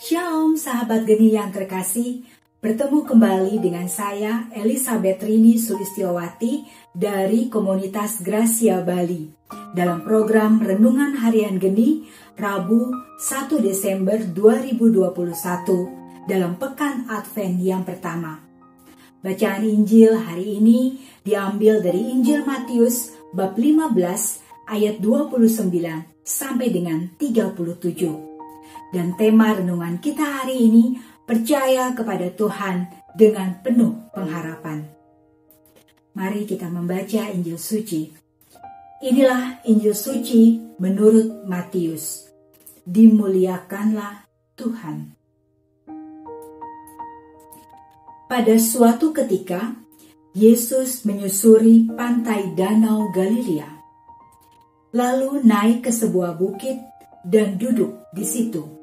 Shalom sahabat geni yang terkasih, bertemu kembali dengan saya Elizabeth Rini Sulistiowati dari komunitas Gracia Bali dalam program Renungan Harian Geni Rabu 1 Desember 2021 dalam Pekan Advent yang pertama. Bacaan Injil hari ini diambil dari Injil Matius bab 15 ayat 29 sampai dengan 37. Dan tema renungan kita hari ini, percaya kepada Tuhan dengan penuh pengharapan. Mari kita membaca Injil Suci. Inilah Injil Suci menurut Matius. Dimuliakanlah Tuhan. Pada suatu ketika, Yesus menyusuri pantai Danau Galilea, lalu naik ke sebuah bukit dan duduk di situ.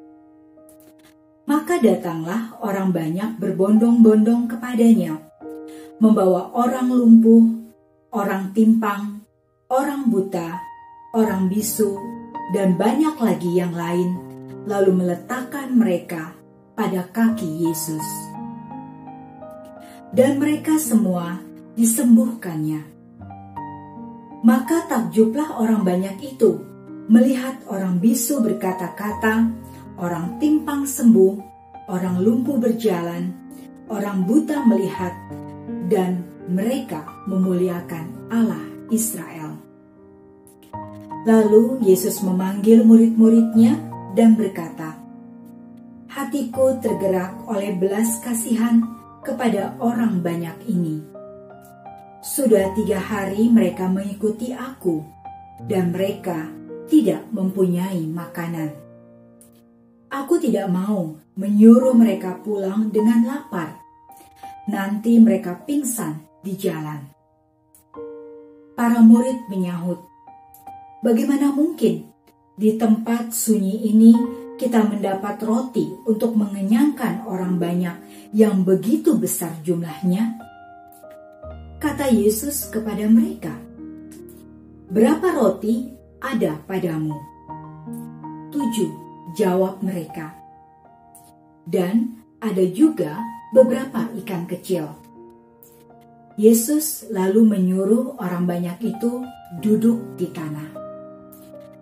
Maka datanglah orang banyak berbondong-bondong kepadanya, membawa orang lumpuh, orang timpang, orang buta, orang bisu, dan banyak lagi yang lain, lalu meletakkan mereka pada kaki Yesus. Dan mereka semua disembuhkannya. Maka takjublah orang banyak itu, melihat orang bisu berkata-kata, orang timpang sembuh, orang lumpuh berjalan, orang buta melihat, dan mereka memuliakan Allah Israel. Lalu Yesus memanggil murid-muridnya dan berkata, "Hatiku tergerak oleh belas kasihan kepada orang banyak ini. Sudah 3 hari mereka mengikuti aku, dan mereka tidak mempunyai makanan. Aku tidak mau menyuruh mereka pulang dengan lapar. Nanti mereka pingsan di jalan." Para murid menyahut, "Bagaimana mungkin di tempat sunyi ini kita mendapat roti untuk mengenyangkan orang banyak yang begitu besar jumlahnya?" Kata Yesus kepada mereka, "Berapa roti ada padamu?" 7, jawab mereka. "Dan ada juga beberapa ikan kecil." Yesus lalu menyuruh orang banyak itu duduk di tanah.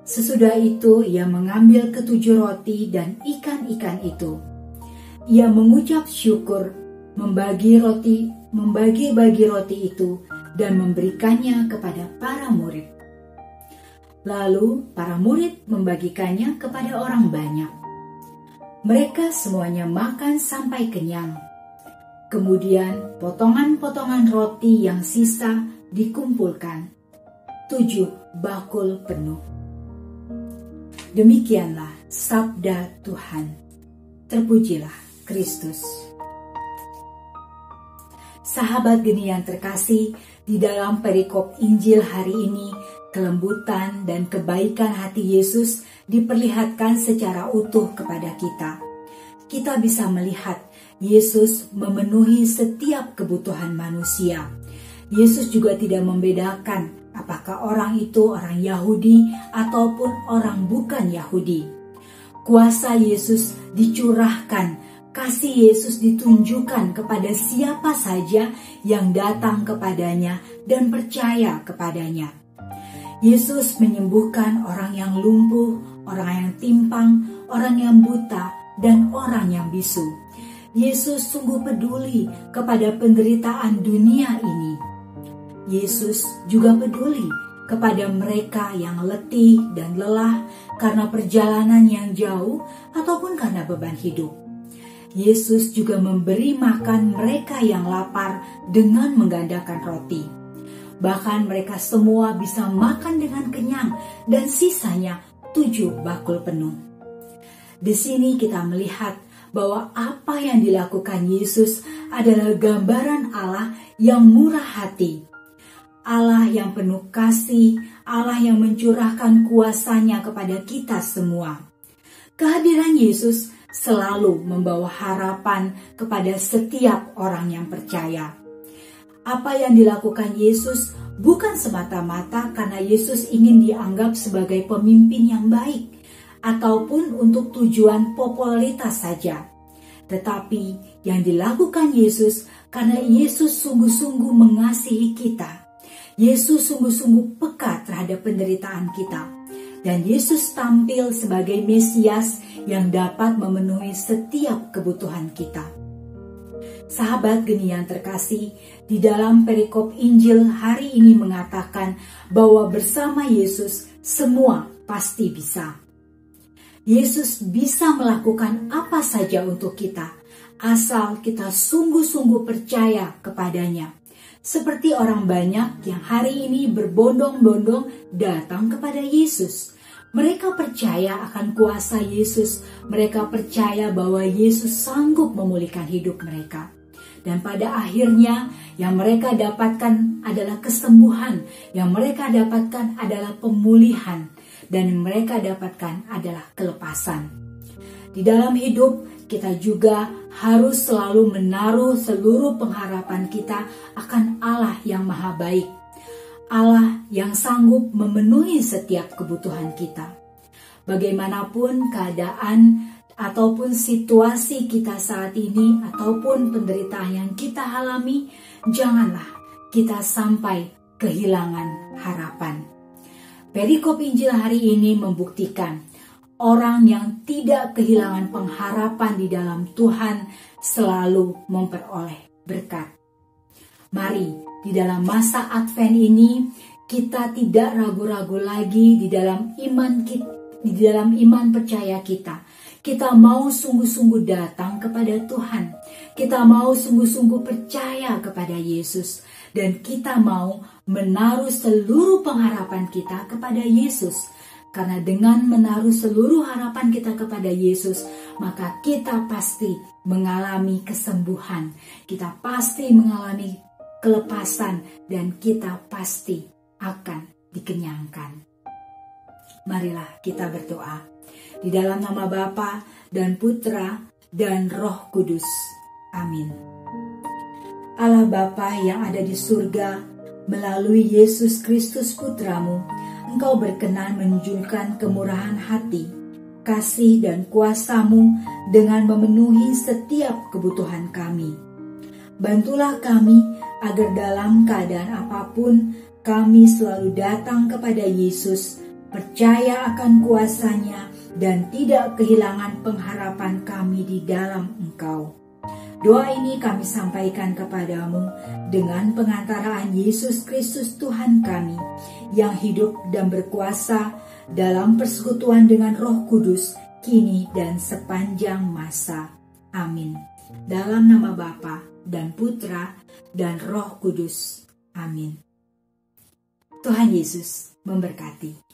Sesudah itu ia mengambil ke7 roti dan ikan-ikan itu. Ia mengucap syukur, membagi-bagi roti itu dan memberikannya kepada para murid. Lalu para murid membagikannya kepada orang banyak. Mereka semuanya makan sampai kenyang. Kemudian potongan-potongan roti yang sisa dikumpulkan, 7 bakul penuh. Demikianlah sabda Tuhan. Terpujilah Kristus. Sahabat geni yang terkasih, di dalam perikop Injil hari ini, kelembutan dan kebaikan hati Yesus diperlihatkan secara utuh kepada kita. Kita bisa melihat Yesus memenuhi setiap kebutuhan manusia. Yesus juga tidak membedakan apakah orang itu orang Yahudi ataupun orang bukan Yahudi. Kuasa Yesus dicurahkan, kasih Yesus ditunjukkan kepada siapa saja yang datang kepadanya dan percaya kepadanya. Yesus menyembuhkan orang yang lumpuh, orang yang timpang, orang yang buta, dan orang yang bisu. Yesus sungguh peduli kepada penderitaan dunia ini. Yesus juga peduli kepada mereka yang letih dan lelah karena perjalanan yang jauh ataupun karena beban hidup. Yesus juga memberi makan mereka yang lapar dengan menggandakan roti. Bahkan mereka semua bisa makan dengan kenyang dan sisanya 7 bakul penuh. Di sini kita melihat bahwa apa yang dilakukan Yesus adalah gambaran Allah yang murah hati. Allah yang penuh kasih, Allah yang mencurahkan kuasanya kepada kita semua. Kehadiran Yesus selalu membawa harapan kepada setiap orang yang percaya. Apa yang dilakukan Yesus bukan semata-mata karena Yesus ingin dianggap sebagai pemimpin yang baik ataupun untuk tujuan popularitas saja. Tetapi yang dilakukan Yesus karena Yesus sungguh-sungguh mengasihi kita. Yesus sungguh-sungguh peka terhadap penderitaan kita. Dan Yesus tampil sebagai Mesias yang dapat memenuhi setiap kebutuhan kita. Sahabat geni yang terkasih, di dalam perikop Injil hari ini mengatakan bahwa bersama Yesus semua pasti bisa. Yesus bisa melakukan apa saja untuk kita, asal kita sungguh-sungguh percaya kepadanya. Seperti orang banyak yang hari ini berbondong-bondong datang kepada Yesus. Mereka percaya akan kuasa Yesus, mereka percaya bahwa Yesus sanggup memulihkan hidup mereka. Dan pada akhirnya yang mereka dapatkan adalah kesembuhan, yang mereka dapatkan adalah pemulihan, dan yang mereka dapatkan adalah kelepasan. Di dalam hidup kita juga harus selalu menaruh seluruh pengharapan kita akan Allah yang maha baik. Allah yang sanggup memenuhi setiap kebutuhan kita. Bagaimanapun keadaan ataupun situasi kita saat ini, ataupun penderitaan yang kita alami, janganlah kita sampai kehilangan harapan. Perikop Injil hari ini membuktikan orang yang tidak kehilangan pengharapan di dalam Tuhan selalu memperoleh berkat. Mari di dalam masa Advent ini kita tidak ragu-ragu lagi di dalam iman percaya kita. Kita mau sungguh-sungguh datang kepada Tuhan. Kita mau sungguh-sungguh percaya kepada Yesus. Dan kita mau menaruh seluruh pengharapan kita kepada Yesus. Karena dengan menaruh seluruh harapan kita kepada Yesus, maka kita pasti mengalami kesembuhan. Kita pasti mengalami kelepasan. Dan kita pasti akan dikenyangkan. Marilah kita berdoa. Di dalam nama Bapa dan Putra dan Roh Kudus. Amin. Allah Bapa yang ada di surga, melalui Yesus Kristus Putramu, Engkau berkenan menunjukkan kemurahan hati, kasih dan kuasa-Mu dengan memenuhi setiap kebutuhan kami. Bantulah kami agar dalam keadaan apapun kami selalu datang kepada Yesus, percaya akan kuasa-Nya, dan tidak kehilangan pengharapan kami di dalam Engkau. Doa ini kami sampaikan kepadamu dengan pengantaraan Yesus Kristus Tuhan kami, yang hidup dan berkuasa dalam persekutuan dengan Roh Kudus, kini dan sepanjang masa. Amin. Dalam nama Bapa dan Putra dan Roh Kudus. Amin. Tuhan Yesus memberkati.